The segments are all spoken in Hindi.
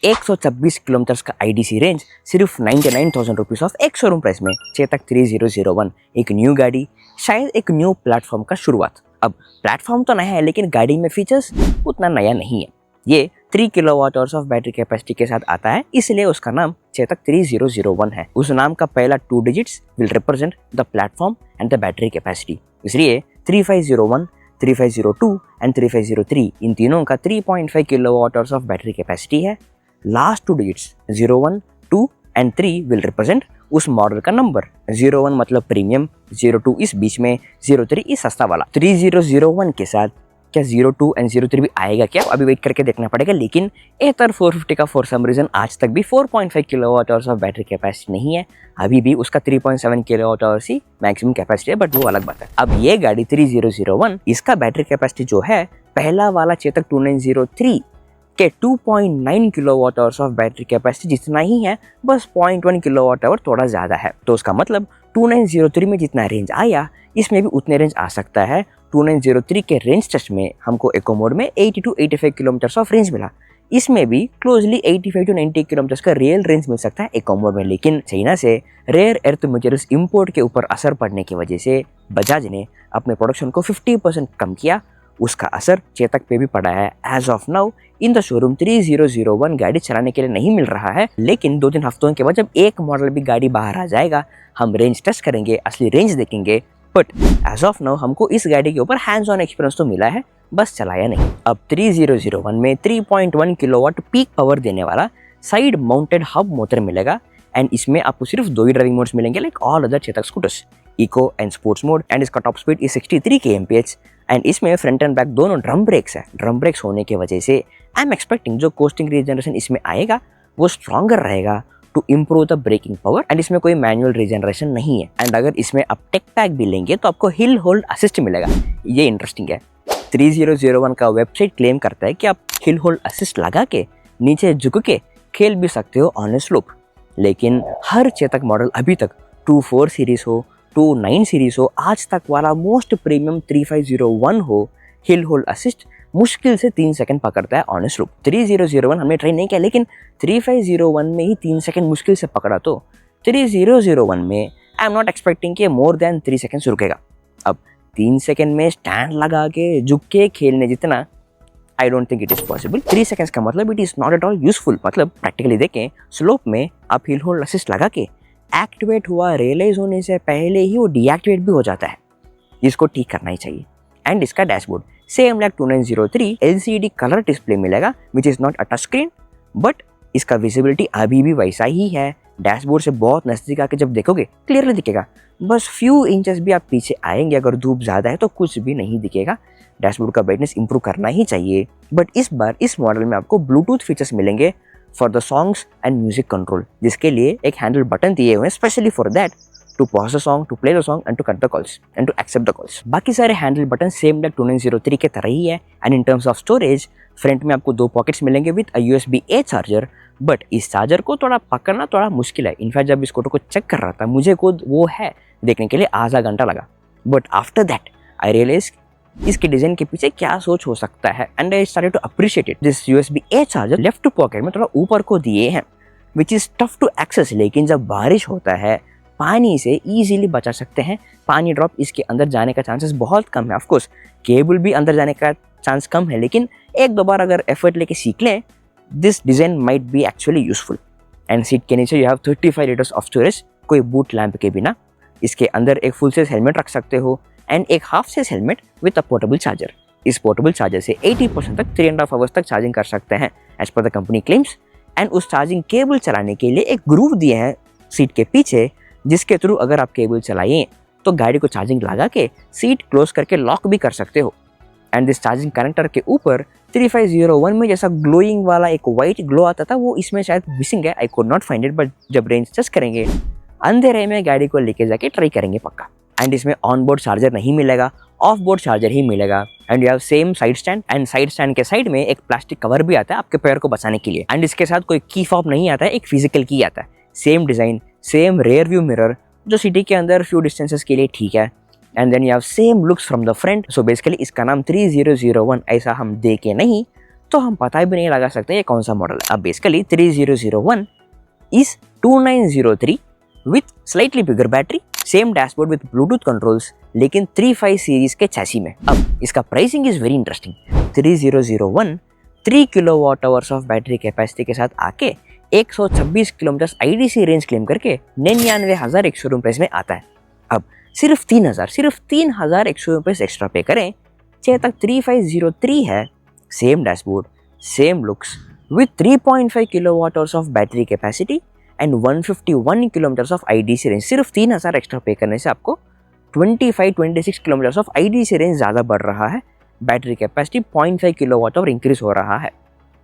126 किलोमीटर का आईडीसी रेंज सिर्फ 99,000 रुपीज ऑफ एक शोरूम प्राइस में। चेतक 3001 एक न्यू गाड़ी, शायद एक न्यू प्लेटफॉर्म का शुरुआत। अब प्लेटफॉर्म तो नया है लेकिन गाड़ी में फीचर्स उतना नया नहीं है। ये 3 kilowatt hours of battery capacity के साथ आता है, इसलिए उसका नाम चेतक 3001 है। उस नाम का पहला 2 digits will represent the platform and the battery capacity, इसलिए 3501, 3502 एंड 3503 इन तीनों का 3.5 kilowatt hours of battery capacity है। Last 2 digits 01, 2 and 3 will represent उस मॉडल का नंबर। 01 मतलब प्रीमियम, 02 इस बीच में, 03 इस सस्ता वाला। 3001 के साथ क्या 02 एंड 03 भी आएगा क्या, अभी वेट करके देखना पड़ेगा। लेकिन एथर 450 का फॉर सम रीजन आज तक भी 4.5 kilowatt hours of battery capacity नहीं है। अभी भी उसका 3.7 किलोवाट आवर्स ही मैक्सिमम कैपेसिटी है, बट वो अलग बात है। अब ये गाड़ी 3001 इसका बैटरी कैपेसिटी जो है पहला वाला चेतक 2903 के 2.9 kilowatt hours of battery capacity जितना ही है, बस 0.1 किलोवाट आवर थोड़ा ज़्यादा है। तो उसका मतलब 2903 में जितना रेंज आया इसमें भी उतने रेंज आ सकता है। 2903 के रेंज टेस्ट में हमको इको मोड में 80 to 85 किलोमीटर ऑफ रेंज मिला। इसमें भी क्लोजली 85 to 90 किलोमीटर का रियल रेंज मिल सकता है इको मोड में। लेकिन चाइना से रेयर अर्थ मटेरियल्स इंपोर्ट के ऊपर असर पड़ने की वजह से बजाज ने अपने प्रोडक्शन को 50% कम किया। उसका असर चेतक पे भी पड़ा है। As of now in the showroom 3001 गाड़ी चलाने के लिए नहीं मिल रहा है, लेकिन 2-3 हफ्तों के बाद जब एक मॉडल भी गाड़ी बाहर आ जाएगा हम रेंज टेस्ट करेंगे, असली रेंज देखेंगे। बट एज ऑफ नाउ हमको इस गाड़ी के ऊपर हैंड्स ऑन एक्सपीरियंस तो मिला है, बस चलाया नहीं। अब 3001 में 3.1 किलोवाट पीक पावर देने वाला साइड माउंटेड हब मोटर मिलेगा एंड इसमें आपको सिर्फ 2 ही ड्राइविंग मोड्स मिलेंगे like all other Chetak scooters, eco and sports mode. And इसका top speed is 63 kmph and इसमें फ्रंट एंड बैक दोनों ड्रम ब्रेक्स है। ड्रम ब्रेक्स होने की वजह से आई एम एक्सपेक्टिंग जो कोस्टिंग रीजनरेशन इसमें आएगा वो स्ट्रॉन्गर रहेगा to improve the braking power. And इसमें कोई मैनुअल रीजनरेशन नहीं है। एंड अगर इसमें आप टेक पैक भी लेंगे तो आपको हिल होल्ड असिस्ट मिलेगा। ये इंटरेस्टिंग है। 3001 का वेबसाइट क्लेम करता है कि आप हिल होल्ड असिस्ट लगा के नीचे झुक के खेल भी सकते हो ऑन ए स्लोप। लेकिन हर चेतक मॉडल अभी तक 24 सीरीज हो, 29 सीरीज हो, आज तक वाला मोस्ट प्रीमियम 3501 हो, हिल होल्ड असिस्ट मुश्किल से 3 सेकंड पकड़ता है ऑन स्लोप। 3001 हमने ट्राई नहीं किया, लेकिन 3501 में ही 3 सेकंड मुश्किल से पकड़ा। तो 3001 में आई एम नॉट एक्सपेक्टिंग कि मोर देन 3 सेकंड्स रुकेगा। अब 3 सेकंड में स्टैंड लगा के झुक के खेलने जितना I don't think it is possible. 3 seconds का मतलब it is not at all useful. मतलब प्रैक्टिकली देखें स्लोप में आप हिल होल्ड असिस्ट लगा के एक्टिवेट हुआ रियलाइज होने से पहले ही वो डीएक्टिवेट भी हो जाता है। इसको ठीक करना ही चाहिए। एंड इसका dashboard same like 2903 LCD colour display मिलेगा which is not a touch screen, but इसका विजिबिलिटी अभी भी वैसा ही है। डैशबोर्ड से बहुत नजदीक आके जब देखोगे क्लियरली दिखेगा, बस फ्यू इंचेस भी आप पीछे आएंगे अगर धूप ज़्यादा है तो कुछ भी नहीं दिखेगा। डैशबोर्ड का ब्राइटनेस इंप्रूव करना ही चाहिए। बट इस बार इस मॉडल में आपको ब्लूटूथ फीचर्स मिलेंगे for the songs and music control, जिसके लिए एक हैंडल बटन दिए हुए हैं specially for that to pause the song, to play the song and to cut the calls and to accept the calls. बाकी सारे हैंडल बटन सेम लाइक 2903 के तरह ही है। And in terms of storage front में आपको 2 पॉकेट्स मिलेंगे with a USB-A charger. But इस चार्जर को थोड़ा पकड़ना थोड़ा मुश्किल है। इनफैक्ट जब इस फोटो को चेक कर रहा था मुझे खुद वो है देखने के लिए आधा घंटा लगा। But after that I realise इसके डिजाइन के पीछे क्या सोच हो सकता है and I started to appreciate it. This USB-A charger left pocket में थोड़ा ऊपर को दिए हैं which is tough to access, लेकिन जब बारिश होता है पानी से इजीली बचा सकते हैं। पानी ड्रॉप इसके अंदर जाने का चांसेस बहुत कम है। ऑफकोर्स केबल भी अंदर जाने का चांस कम है, लेकिन 1-2 बार अगर एफर्ट लेके सीख लें this design might be actually useful. And seat के नीचे you have 35 litres of storage, कोई बूट लैंप के बिना। इसके अंदर एक फुल साइज हेलमेट रख सकते हो एंड एक half size helmet with a portable charger. इस पोर्टेबल चार्जर से 80% तक 3.5 आवर्स तक चार्जिंग कर सकते हैं as per the company claims. And उस चार्जिंग केबल चलाने के लिए एक ग्रूव दिए हैं सीट के पीछे, जिसके थ्रू अगर आप केबल चलाइए तो गाड़ी को चार्जिंग लगा के सीट क्लोज करके लॉक भी कर सकते हो। एंड दिस चार्जिंग कनेक्टर के ऊपर 3501 में जैसा ग्लोइंग वाला एक वाइट ग्लो आता था वो इसमें शायद मिसिंग है। I could not find it, but जब रेंज टेस्ट करेंगे अंधेरे में गाड़ी को लेके जाके ट्राई करेंगे पक्का। एंड इसमें ऑन बोर्ड चार्जर नहीं मिलेगा, ऑफ बोर्ड चार्जर ही मिलेगा। And you have same side stand and side stand के साइड में एक प्लास्टिक कवर भी आता है आपके पैर को बचाने के लिए। एंड इसके साथ कोई की फॉब नहीं आता है, एक फिजिकल की आता है। Same design, same rear view mirror जो सिटी के अंदर फ्यू डिस्टेंसेस के लिए ठीक है। And then you have same looks from the front. So basically इसका नाम 3001 ऐसा हम दे के नहीं तो हम पता भी नहीं लगा सकते ये कौन सा मॉडल है। अब basically 3001 is 2903 with slightly bigger battery, same dashboard with Bluetooth controls, लेकिन 35 सीरीज के चैसी में। अब इसका pricing is very interesting. 3001 3 kilowatt hours of battery capacity के साथ आके 126 किलोमीटर आईडीसी रेंज क्लेम करके 99,000 एक शोरूम प्राइस में आता है। अब सिर्फ 3,100 रुपये एक्स्ट्रा पे करें, चेतक 3503 है, same dashboard, same looks with 3.5 kilowatt hours of battery capacity and 151 kilometre of IDC range. सिर्फ 3,000 एक्स्ट्रा पे करने से आपको 26 किलोमीटर ऑफ आईडीसी रेंज ज़्यादा बढ़ रहा है, battery capacity 0.5 kilowatt hour increase हो रहा है।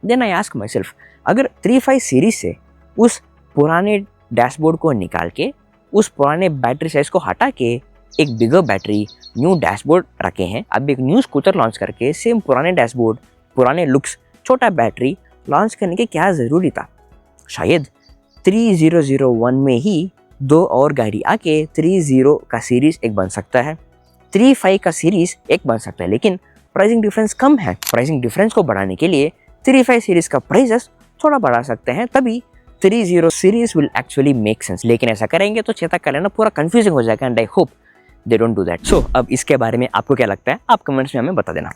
Then I ask myself, अगर 35 सीरीज से उस पुराने डैशबोर्ड को निकाल के, उस पुराने बैटरी साइज को हटा के एक बिगर बैटरी, न्यू डैशबोर्ड रखे हैं, अब एक न्यू स्कूटर लॉन्च करके सेम पुराने डैशबोर्ड, पुराने लुक्स, छोटा बैटरी लॉन्च करने के क्या ज़रूरी था? शायद 3001 में ही 2 और गाड़ी आके 30 का सीरीज एक बन सकता है, 35 का सीरीज एक बन सकता है, लेकिन प्राइसिंग डिफरेंस कम है। प्राइसिंग डिफरेंस को बढ़ाने के लिए 35 सीरीज का प्राइसेस थोड़ा बढ़ा सकते हैं, तभी 30 series will actually make sense. लेकिन ऐसा करेंगे तो चेतक का लेना पूरा कंफ्यूजिंग हो जाएगा and I hope they don't do that. So अब इसके बारे में आपको क्या लगता है, आप कमेंट्स में हमें बता देना।